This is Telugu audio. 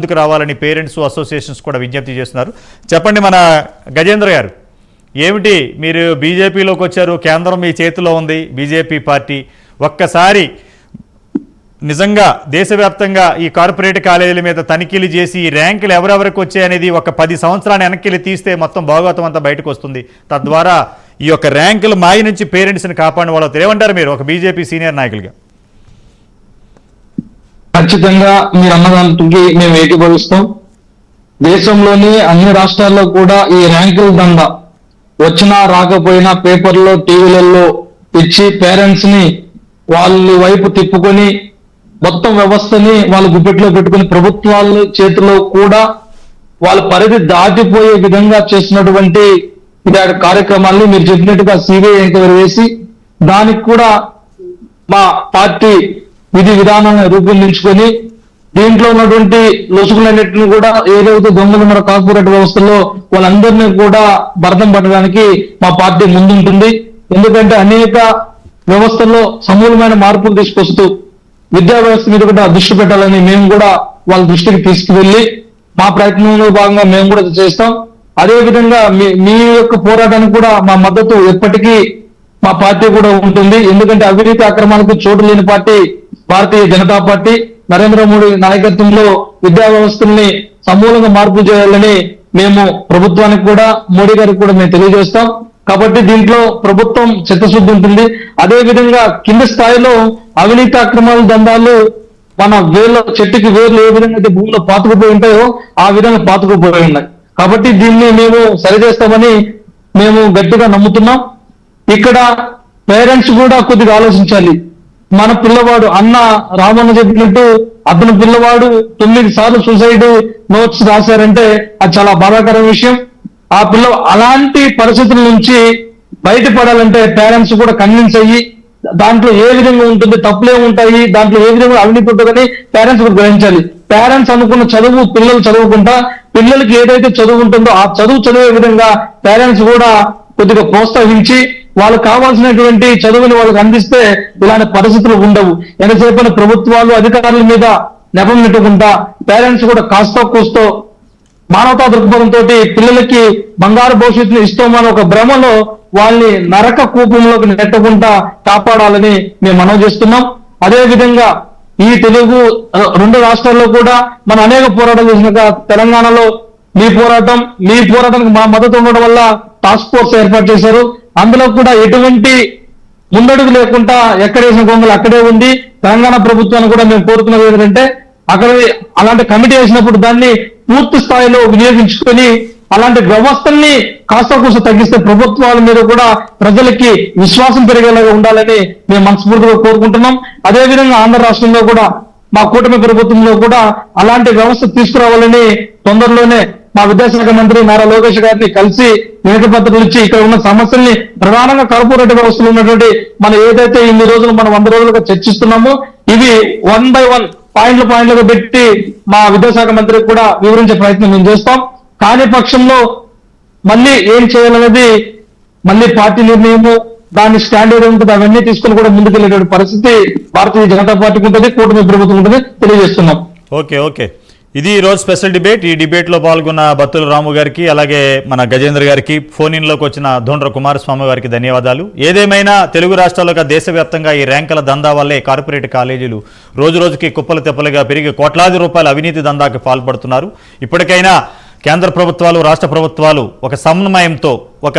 ముందుకు రావాలని పేరెంట్స్ అసోసియేషన్స్ కూడా విజ్ఞప్తి చేస్తున్నారు. చెప్పండి మన గజేంద్ర గారు, ఏమిటి మీరు బీజేపీలోకి వచ్చారు, కేంద్రం మీ చేతిలో ఉంది, బీజేపీ పార్టీ ఒక్కసారి నిజంగా దేశవ్యాప్తంగా ఈ కార్పొరేట్ కాలేజీల మీద తనిఖీలు చేసి ఈ ర్యాంకులు ఎవరెవరికి వచ్చాయనేది ఒక 10 సంవత్సరాలు వెనక్కి తీస్తే మొత్తం భాగవతం అంతా బయటకు వస్తుంది. తద్వారా ఈ యొక్క ర్యాంకుల మాయ నుంచి పేరెంట్స్ని కాపాడిన వాళ్ళు ఏమంటారు మీరు ఒక బీజేపీ సీనియర్ నాయకులుగా? ఖచ్చితంగా మీరు అన్నదానికి మేము ఏకీభవిస్తాం. దేశంలోని అన్ని రాష్ట్రాల్లో కూడా ఈ ర్యాంకుల దండ వచ్చినా రాకపోయినా పేపర్లో టీవీలలో ఇచ్చి పేరెంట్స్ ని వాళ్ళ వైపు తిప్పుకొని మొత్తం వ్యవస్థని వాళ్ళ గుప్పెట్లో పెట్టుకుని ప్రభుత్వాల చేతిలో కూడా వాళ్ళ పరిధి దాటిపోయే విధంగా చేసినటువంటి కార్యక్రమాల్ని మీరు చెప్పినట్టుగా సిబిఐ ఎంక్వైరీ వేసి దానికి కూడా మా పార్టీ విధి విధానాన్ని రూపొందించుకొని దీంట్లో ఉన్నటువంటి లొసుగులన్నింటినీ కూడా ఏదైతే దొంగలు ఉన్న కార్పొరేట్ వ్యవస్థలో వాళ్ళందరినీ కూడా భరతం పట్టడానికి మా పార్టీ ముందుంటుంది. ఎందుకంటే అనేక వ్యవస్థల్లో సమూలమైన మార్పులు తీసుకొస్తూ విద్యా వ్యవస్థ మీద కూడా దృష్టి పెట్టాలని మేము కూడా వాళ్ళ దృష్టికి తీసుకువెళ్ళి మా ప్రయత్నంలో భాగంగా మేము కూడా చేస్తాం. అదేవిధంగా మీ యొక్క పోరాటానికి కూడా మా మద్దతు ఎప్పటికీ మా పార్టీ కూడా ఉంటుంది. ఎందుకంటే అవినీతి అక్రమాలకు చోటు లేని పార్టీ భారతీయ జనతా పార్టీ. నరేంద్ర మోడీ నాయకత్వంలో విద్యా వ్యవస్థల్ని సమూలంగా మార్పు చేయాలని మేము ప్రభుత్వానికి కూడా మోడీ గారికి కూడా మేము తెలియజేస్తాం. కాబట్టి దీంట్లో ప్రభుత్వం చిత్తశుద్ధి ఉంటుంది. అదే విధంగా కింద స్థాయిలో అవినీతి అక్రమాల దందాలు మన చెట్టుకి వేర్లు ఏ విధంగా అయితే భూమిలో పాతుకుపోయి ఉంటాయో ఆ విధంగా పాతుకుపోయి ఉన్నాయి. కాబట్టి దీన్ని మేము సరిచేస్తామని మేము గట్టిగా నమ్ముతున్నాం. ఇక్కడ పేరెంట్స్ కూడా కొద్దిగా ఆలోచించాలి. మన పిల్లవాడు అన్న రామన్న చెప్పినట్టు అతని పిల్లవాడు 9 సార్లు సూసైడ్ నోట్స్ రాశారంటే అది చాలా బాధాకరమైన విషయం. ఆ అలాంటి పరిస్థితుల నుంచి బయటపడాలంటే పేరెంట్స్ కూడా కన్విన్స్ అయ్యి దాంట్లో ఏ విధంగా ఉంటుంది, తప్పులే ఉంటాయి, దాంట్లో ఏ విధంగా అవినీతి ఉంటుందని పేరెంట్స్ కూడా గ్రహించాలి. పేరెంట్స్ అనుకున్న చదువు పిల్లలు చదువుకుంటా పిల్లలకి ఏదైతే చదువు ఉంటుందో ఆ చదువు చదివే విధంగా పేరెంట్స్ కూడా కొద్దిగా ప్రోత్సహించి వాళ్ళకు కావాల్సినటువంటి చదువుని వాళ్ళకి అందిస్తే ఇలాంటి పరిస్థితులు ఉండవు. ఎంతసేపు ప్రభుత్వాలు అధికారుల మీద నెపం నెట్టుకుంటా పేరెంట్స్ కూడా కాస్తో కూస్తో మానవతా దృక్పథంతో పిల్లలకి బంగారు భవిష్యత్తుని ఇస్తామని ఒక భ్రమలో వాళ్ళని నరక కూపంలోకి నెట్టకుండా కాపాడాలని మేము మనవి చేస్తున్నాం. అదే విధంగా ఈ తెలుగు 2 రాష్ట్రాల్లో కూడా మనం అనేక పోరాటం చేసినాక తెలంగాణలో మీ పోరాటానికి మా మద్దతు ఉండడం వల్ల టాస్క్ ఫోర్స్ ఏర్పాటు చేశారు. అందులో కూడా ఎటువంటి ముందడుగు లేకుండా ఎక్కడేసిన గొంగలు అక్కడే ఉంది. తెలంగాణ ప్రభుత్వాన్ని కూడా మేము కోరుతున్నది ఏంటంటే అక్కడ అలాంటి కమిటీ వేసినప్పుడు దాన్ని పూర్తి స్థాయిలో వినియోగించుకొని అలాంటి వ్యవస్థల్ని కాస్త కూస్త తగ్గిస్తే ప్రభుత్వాల మీద కూడా ప్రజలకి విశ్వాసం పెరిగేలాగా ఉండాలని మేము మనస్ఫూర్తిగా కోరుకుంటున్నాం. అదేవిధంగా ఆంధ్ర రాష్ట్రంలో కూడా మా కూటమి ప్రభుత్వంలో కూడా అలాంటి వ్యవస్థ తీసుకురావాలని తొందరలోనే మా విద్యాశాఖ మంత్రి నారా లోకేష్ గారిని కలిసి వినతి పత్రాలు ఇచ్చి ఇక్కడ ఉన్న సమస్యల్ని ప్రధానంగా కార్పొరేట్ వ్యవస్థలో ఉన్నటువంటి మనం ఏదైతే ఇన్ని రోజులు మనం 100 రోజులుగా చర్చిస్తున్నామో ఇవి 1 by 1 పాయింట్లుగా పెట్టి మా విద్యాశాఖ మంత్రికి కూడా వివరించే ప్రయత్నం మేము చేస్తాం. కాని పక్షంలో మళ్ళీ ఏం చేయాలనేది మళ్ళీ పార్టీ నిర్ణయము దాని స్టాండ్ ఏదో ఉంటుంది అవన్నీ తీసుకుని కూడా ముందుకెళ్ళేటువంటి పరిస్థితి భారతీయ జనతా పార్టీకి ఉంటుంది, కూటమి ప్రభుత్వం ఉంటుంది తెలియజేస్తున్నాం. ఓకే ఇది ఈ రోజు స్పెషల్ డిబేట్. ఈ డిబేట్లో పాల్గొన్న బత్తుల రాము గారికి అలాగే మన గజేంద్ర గారికి, ఫోన్ ఇన్లోకి వచ్చిన ధోండ్ర కుమారస్వామి గారికి ధన్యవాదాలు. ఏదేమైనా తెలుగు రాష్ట్రాలుగా దేశవ్యాప్తంగా ఈ ర్యాంకుల దందా వల్లే కార్పొరేట్ కాలేజీలు రోజుకి కుప్పలు తెప్పలుగా పెరిగి కోట్లాది రూపాయల అవినీతి దందాకి పాల్పడుతున్నారు. ఇప్పటికైనా కేంద్ర ప్రభుత్వాలు రాష్ట్ర ప్రభుత్వాలు ఒక సమన్వయంతో ఒక